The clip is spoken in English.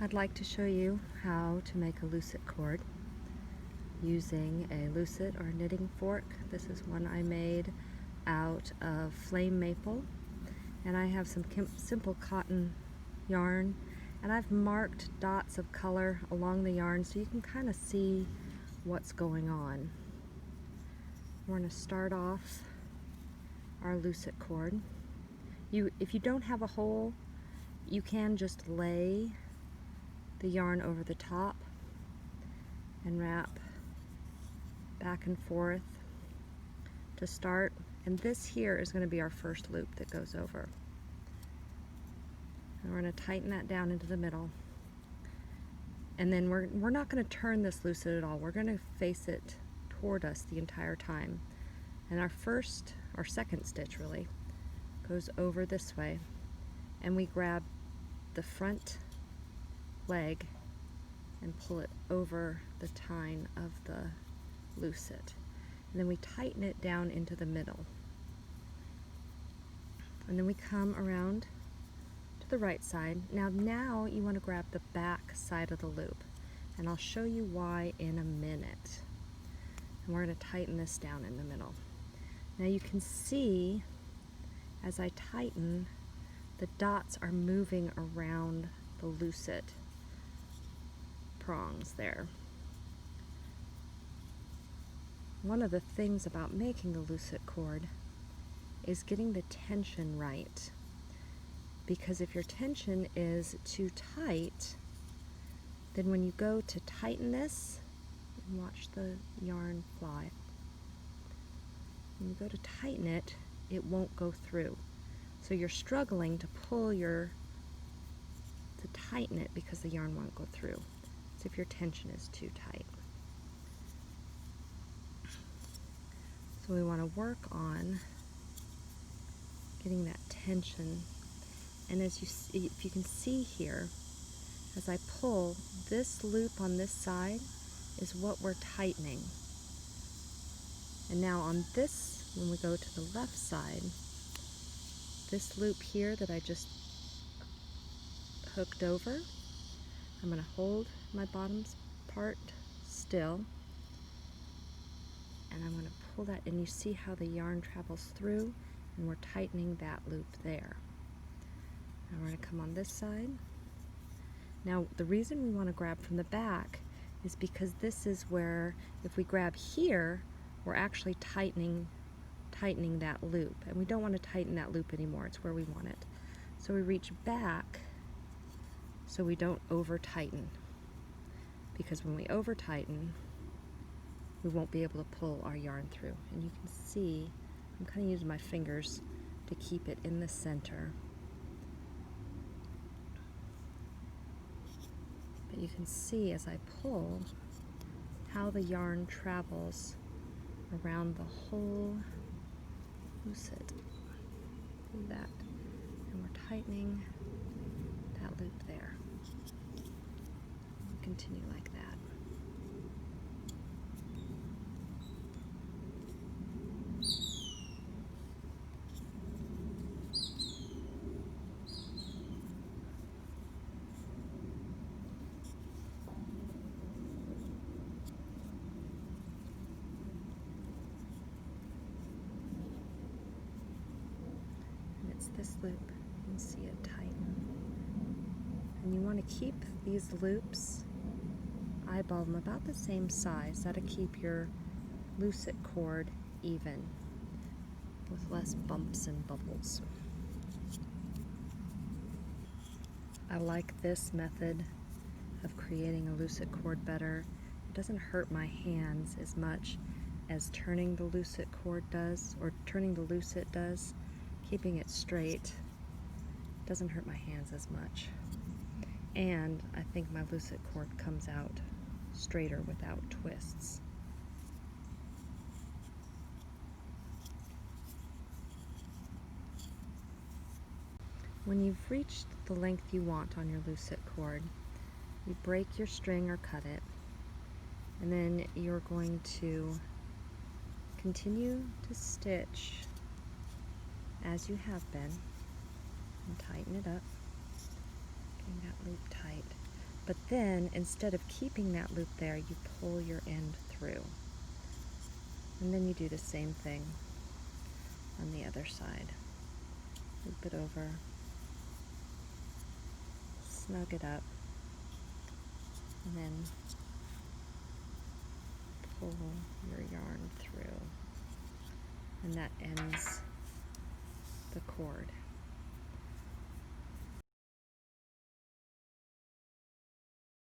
I'd like to show you how to make a lucet cord using a lucet or knitting fork. This is one I made out of flame maple, and I have some simple cotton yarn, and I've marked dots of color along the yarn so you can kind of see what's going on. We're going to start off our lucet cord. If you don't have a hole, you can just lay the yarn over the top and wrap back and forth to start. And this here is going to be our first loop that goes over. And we're going to tighten that down into the middle. And then we're not going to turn this lucet at all. We're going to face it toward us the entire time. And our second stitch really goes over this way, and we grab the front leg and pull it over the tine of the lucet. And then we tighten it down into the middle. And then we come around to the right side. Now you want to grab the back side of the loop, and I'll show you why in a minute. And we're going to tighten this down in the middle. Now you can see as I tighten, the dots are moving around the lucet prongs there. One of the things about making a lucet cord is getting the tension right, because if your tension is too tight, then when you go to tighten this, and watch the yarn fly, when you go to tighten it, it won't go through. So you're struggling to tighten it because the yarn won't go through. So if your tension is too tight. So we want to work on getting that tension. And as if you can see here, as I pull, this loop on this side is what we're tightening. And now on this, when we go to the left side, this loop here that I just hooked over, I'm going to hold my bottom part still, and I'm going to pull that, and you see how the yarn travels through, and we're tightening that loop there. Now we're going to come on this side. Now the reason we want to grab from the back is because this is where, if we grab here, we're actually tightening that loop, and we don't want to tighten that loop anymore. It's where we want it. So we reach back so we don't over tighten, because when we over tighten, we won't be able to pull our yarn through. And you can see I'm kind of using my fingers to keep it in the center, but you can see as I pull how the yarn travels around the whole lucet. Do that, and we're tightening that loop there. Continue like that. It's this loop, you can see it tighten. And you want to keep these loops, eyeball them about the same size. That'll keep your lucet cord even, with less bumps and bubbles. I like this method of creating a lucet cord better. It doesn't hurt my hands as much as turning the lucet cord does, or turning the lucet does. Keeping it straight doesn't hurt my hands as much. And I think my lucet cord comes out straighter without twists. When you've reached the length you want on your lucet cord, you break your string or cut it, and then you're going to continue to stitch as you have been and tighten it up, getting that loop tight. But then, instead of keeping that loop there, you pull your end through. And then you do the same thing on the other side. Loop it over, snug it up, and then pull your yarn through. And that ends the cord.